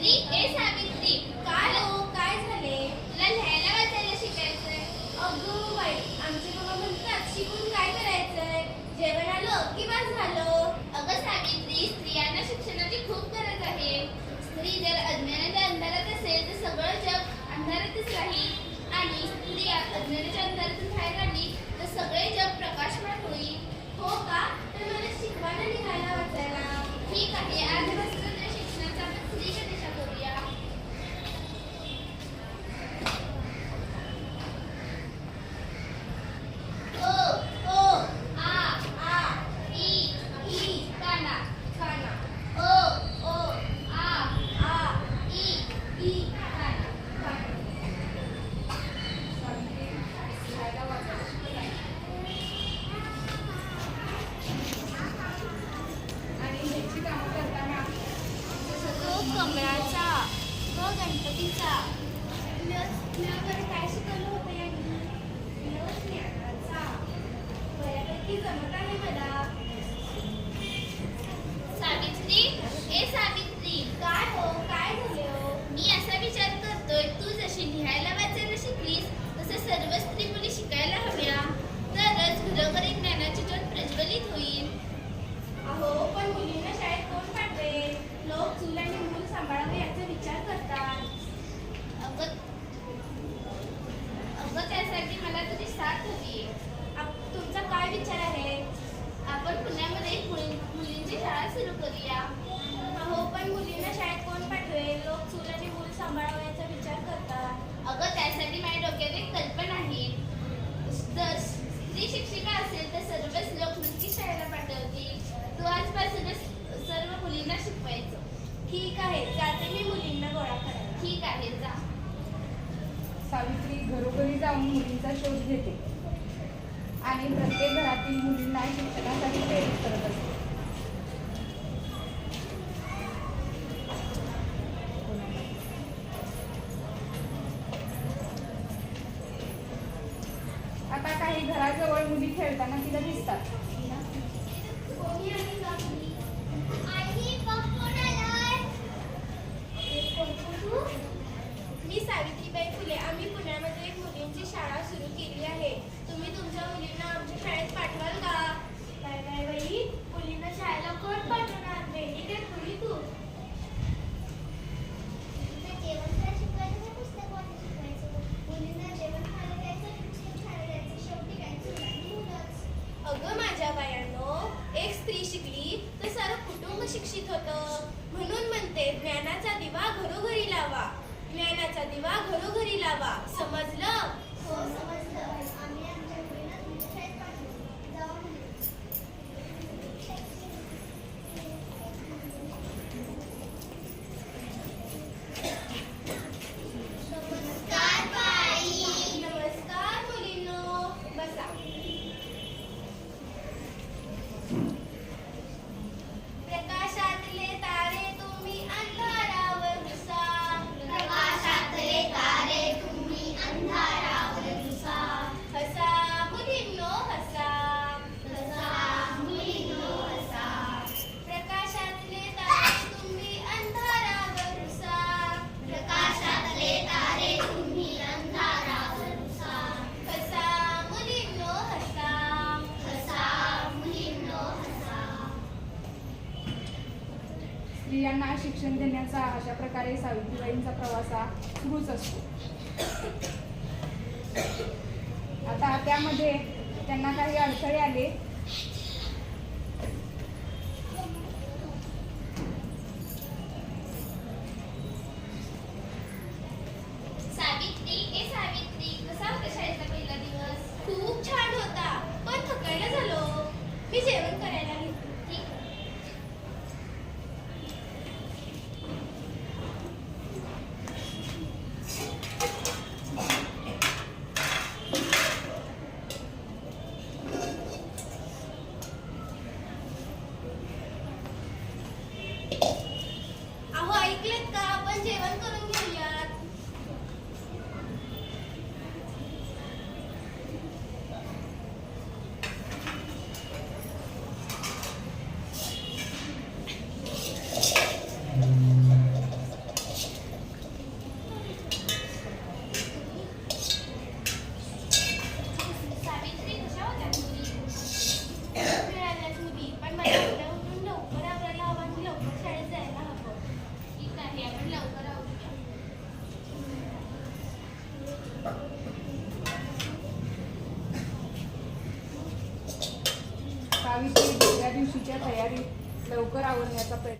सावित्री, ए सावित्री, काय हो, काय झाले? तुला लिहायला वाचायला शिकायचंय. अगं बाई, आमचे बाबा म्हणतात शिकून काय करायचंय? जेवण आलं की बस झालं. अगं सावित्री, स्त्रियांना शिक्षणाची खूप गरज आहे. स्त्री जर अज्ञानाच्या अंधारात असेल तर सगळं जग अंधारातच राहील आणि स्त्री अज्ञानाच्या अंधारातून बाहेर आली तर सगळे जग प्रकाशमान होईल. हो का? तर मला शिकवा ना लिहायला वाचायला. ठीक आहे, आजपासून तुझ्या शिक्षणाचा आपण स्त्रीच्या दिशा करूया. ओ ओ आ ई काना. खाना. ओ आ ई काना. आणि ह्याची कामं करताना तो कमळाचा, तो गणपतीचा. बरं काय शिकवलं होतं यांनी? ज्ञानाचा. बऱ्यापैकी जमत आहे मला. सावित्री, ए सावित्री, काय हो, काय झाले हो? मी असा विचार करतोय, तू जशी लिहायला वाचायला शिकलीस तसं सर्व स्त्री मुली शिकायला हव्या. तरच घरोघरी ज्ञानाची ज्योत प्रज्वलित होईल. अहो, पण मुलींना शाळेत कोण पाठवेल? लोक चूल आणि मूल सांभाळावे याचा विचार करतात. अगं अगं त्यासाठी मला तुझी साथ हवी. तुमचा काय विचार आहे? आपण पुण्यामध्ये एक मुलींची शाळा सुरू करूया. अहो, पण मुलींना शाळेत कोण पाठवेल? लोक चूल आणि मूल सांभाळावे याचा विचार करतात. अगं त्यासाठी माझ्या डोक्यात एक कल्पना आहे. जर स्त्री शिक्षिका असेल तर सर्वच लोक नक्की शाळेला पाठवतील. तू आजपासूनच सर्व मुलींना शिकवायचं. ठीक आहे, जाते मी मुलींना गोळा करायला. ठीक आहे, जा. सावित्री घरोघरी जाऊन मुलींचा शोध घेते आणि प्रत्येक घरातील मुलींना शिक्षणासाठी प्रेरित करत असते. आता काही घराजवळ मुली खेळताना तिला दिसतात. कोणी आली का मुली? तू? मी सावित्रीबाई फुले. आम्ही पुण्यामध्ये एक मुलींची शाळा सुरू केली आहे. तुम्ही तुमच्या मुलींना आमच्या शाळेत पाठवाल का? काय काय बाई, मुलींना शाळेला कोण पाठवणार? वेळी काय खुली तू? अगं माझ्या बायांनो, एक स्त्री शिकली तर सारं कुटुंब शिक्षित होतं. म्हणून म्हणते ज्ञानाचा दिवा घरोघरी लावा. ज्ञानाचा दिवा घरोघरी लावा. समजलं? हो, समजलं. आम्ही आमच्या मुलींना तुमच्या शाळेत पाठवू. जाऊ मुली. नमस्कार बाई. नमस्कार मुलींनो, बसा. प्रकाशातले तारे तुम्ही अंधारावर घुसा. प्रकाशातले तारे तुम्ही अंधारावर दिसा. हसा मुलींनो, हसा. हसा मुलींनो हसा. प्रकाशातले तारे तुम्ही अंधारावर घुसा. प्रकाशातले तारे तुम्ही अंधारावर दिसा. हसा मुलींनो, हसा. हसा मुलींनो हसा. स्त्रियांना शिक्षण देण्याचा अशा प्रकारे सावित्रीबाईंचा प्रवास हा सुरूच असतो. आता त्यामध्ये त्यांना काही अडथळे आले. सावित्री, ए सावित्री, कसा होता शाळेचा पहिला दिवस? खूप छान होता, पण थकायला झालो. मी जेवण करायला घेतलं. ठीक. सावित्री दुसऱ्या दिवशीच्या तयारीत लवकर आवरण्याचा प्रयत्न